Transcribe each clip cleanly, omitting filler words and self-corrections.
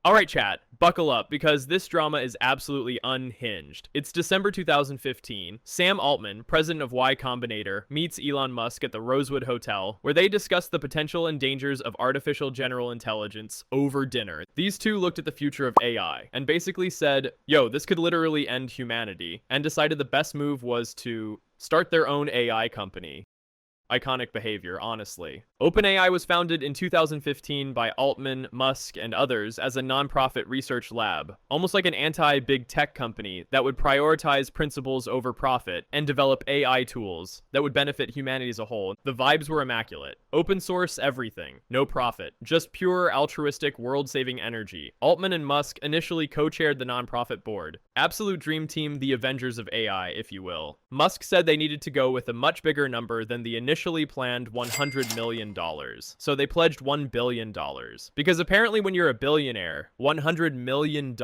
Alright chat, buckle up because this drama is absolutely unhinged. It's December 2015. Sam Altman, president of Y Combinator, meets Elon Musk at the Rosewood Hotel, where they discuss the potential and dangers of artificial general intelligence over dinner. These two looked at the future of AI and basically said, yo, this could literally end humanity, and decided the best move was to start their own AI company. Iconic behavior, honestly. OpenAI was founded in 2015 by Altman, Musk, and others as a non-profit research lab, almost like an anti-big tech company that would prioritize principles over profit and develop AI tools that would benefit humanity as a whole. The vibes were immaculate. Open source everything, no profit, just pure altruistic world-saving energy. Altman and Musk initially co-chaired the non-profit board. Absolute dream team, the Avengers of AI, if you will. Musk said they needed to go with a much bigger number than the initially planned $100 million. So they pledged $1 billion. Because apparently when you're a billionaire, $100 million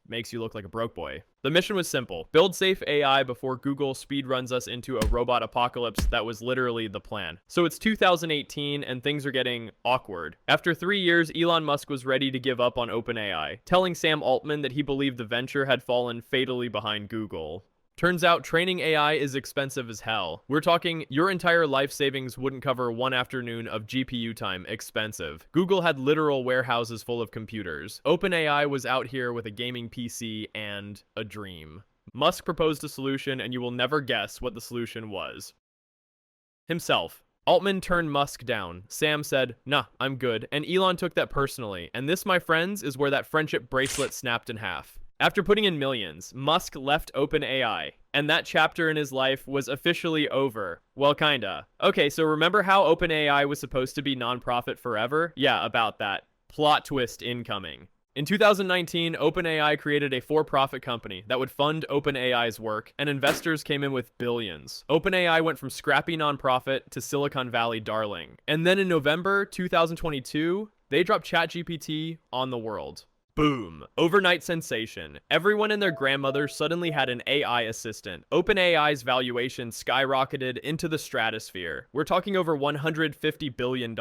makes you look like a broke boy. The mission was simple. Build safe AI before Google speedruns us into a robot apocalypse. That was literally the plan. So it's 2018 and things are getting awkward. After 3 years, Elon Musk was ready to give up on OpenAI, telling Sam Altman that he believed the venture had fallen fatally behind Google. Turns out training AI is expensive as hell. We're talking your entire life savings wouldn't cover one afternoon of GPU time. Expensive. Google had literal warehouses full of computers. OpenAI was out here with a gaming PC and a dream. Musk proposed a solution, and you will never guess what the solution was. Himself. Altman turned Musk down. Sam said, nah, I'm good. And Elon took that personally. And this, my friends, is where that friendship bracelet snapped in half. After putting in millions, Musk left OpenAI, and that chapter in his life was officially over. Well, kinda. Okay, so remember how OpenAI was supposed to be non-profit forever? Yeah, about that. Plot twist incoming. In 2019, OpenAI created a for-profit company that would fund OpenAI's work, and investors came in with billions. OpenAI went from scrappy non-profit to Silicon Valley darling. And then in November 2022, they dropped ChatGPT on the world. Boom. Overnight sensation. Everyone and their grandmother suddenly had an AI assistant. OpenAI's valuation skyrocketed into the stratosphere. We're talking over $150 billion.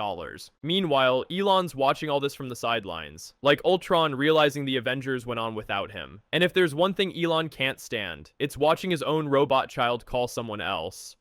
Meanwhile, Elon's watching all this from the sidelines. Like Ultron realizing the Avengers went on without him. And if there's one thing Elon can't stand, it's watching his own robot child call someone else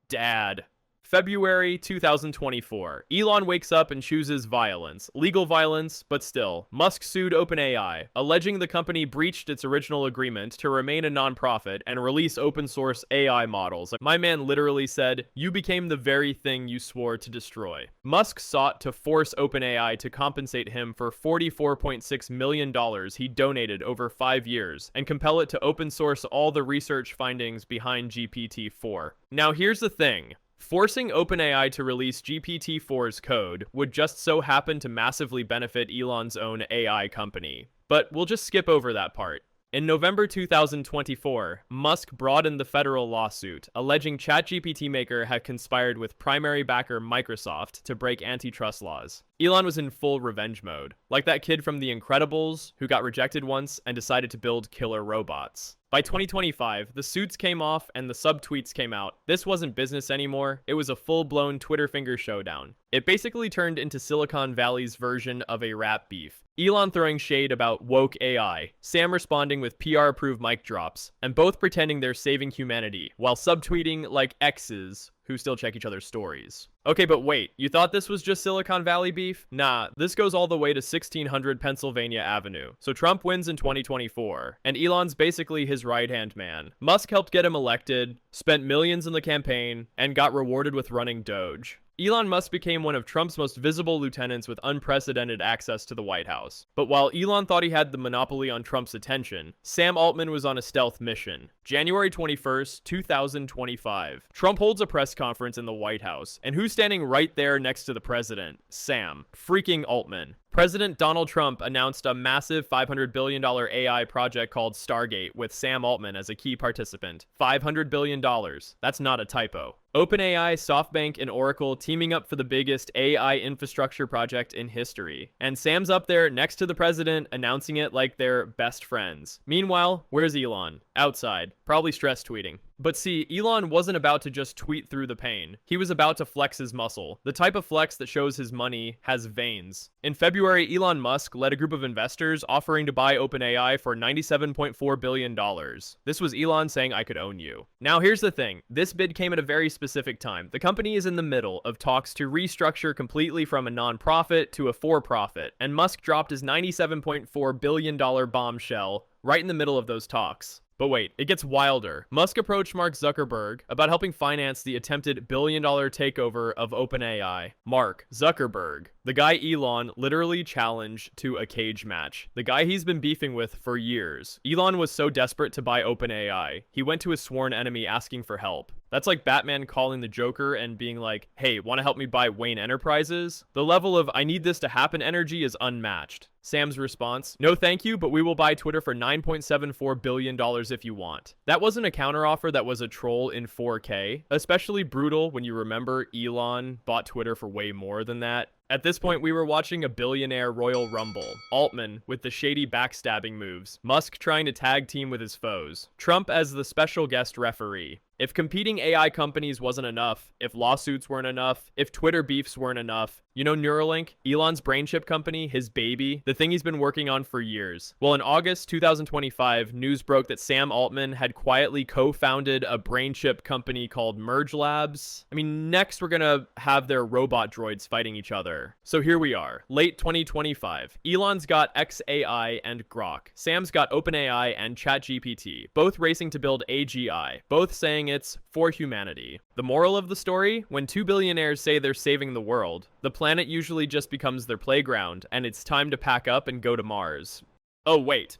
Dad. February 2024. Elon wakes up and chooses violence. Legal violence, but still. Musk sued OpenAI, alleging the company breached its original agreement to remain a nonprofit and release open source AI models. My man literally said, you became the very thing you swore to destroy. Musk sought to force OpenAI to compensate him for $44.6 million he donated over 5 years and compel it to open source all the research findings behind GPT-4. Now here's the thing. Forcing OpenAI to release GPT-4's code would just so happen to massively benefit Elon's own AI company. But we'll just skip over that part. In November 2024, Musk broadened the federal lawsuit, alleging ChatGPT maker had conspired with primary backer Microsoft to break antitrust laws. Elon was in full revenge mode, like that kid from The Incredibles who got rejected once and decided to build killer robots. By 2025, the suits came off and the subtweets came out. This wasn't business anymore, it was a full-blown Twitter finger showdown. It basically turned into Silicon Valley's version of a rap beef. Elon throwing shade about woke AI, Sam responding with PR-approved mic drops, and both pretending they're saving humanity, while subtweeting like exes who still check each other's stories. Okay, but wait, you thought this was just Silicon Valley beef? Nah, this goes all the way to 1600 Pennsylvania Avenue. So Trump wins in 2024, and Elon's basically his right-hand man. Musk helped get him elected, spent millions in the campaign, and got rewarded with running Doge. Elon Musk became one of Trump's most visible lieutenants with unprecedented access to the White House. But while Elon thought he had the monopoly on Trump's attention, Sam Altman was on a stealth mission. January 21st, 2025. Trump holds a press conference in the White House, and who's standing right there next to the president? Sam. Freaking Altman. President Donald Trump announced a massive $500 billion AI project called Stargate with Sam Altman as a key participant. $500 billion. That's not a typo. OpenAI, SoftBank, and Oracle teaming up for the biggest AI infrastructure project in history. And Sam's up there next to the president, announcing it like they're best friends. Meanwhile, where's Elon? Outside, probably stress tweeting. But see, Elon wasn't about to just tweet through the pain. He was about to flex his muscle, the type of flex that shows his money has veins. In February, Elon Musk led a group of investors offering to buy OpenAI for $97.4 billion. This was Elon saying, "I could own you." Now here's the thing, this bid came at a very specific time. The company is in the middle of talks to restructure completely from a non-profit to a for-profit, and Musk dropped his $97.4 billion bombshell right in the middle of those talks. But wait, it gets wilder. Musk approached Mark Zuckerberg about helping finance the attempted billion-dollar takeover of OpenAI. Mark Zuckerberg, the guy Elon literally challenged to a cage match. The guy he's been beefing with for years. Elon was so desperate to buy OpenAI, he went to his sworn enemy asking for help. That's like Batman calling the Joker and being like, "Hey, want to help me buy Wayne Enterprises?" The level of "I need this to happen" energy is unmatched. Sam's response, "No thank you, but we will buy Twitter for $9.74 billion if you want." That wasn't a counteroffer, that was a troll in 4K. Especially brutal when you remember Elon bought Twitter for way more than that. At this point, we were watching a billionaire Royal Rumble. Altman with the shady backstabbing moves. Musk trying to tag team with his foes. Trump as the special guest referee. If competing AI companies wasn't enough, if lawsuits weren't enough, if Twitter beefs weren't enough, you know Neuralink, Elon's brain chip company, his baby, the thing he's been working on for years. Well, in August 2025, news broke that Sam Altman had quietly co-founded a brain chip company called Merge Labs. I mean, next we're gonna have their robot droids fighting each other. So here we are, late 2025. Elon's got xAI and Grok. Sam's got OpenAI and ChatGPT, both racing to build AGI, both saying it's for humanity. The moral of the story? When two billionaires say they're saving the world, the planet usually just becomes their playground, and it's time to pack up and go to Mars. Oh wait,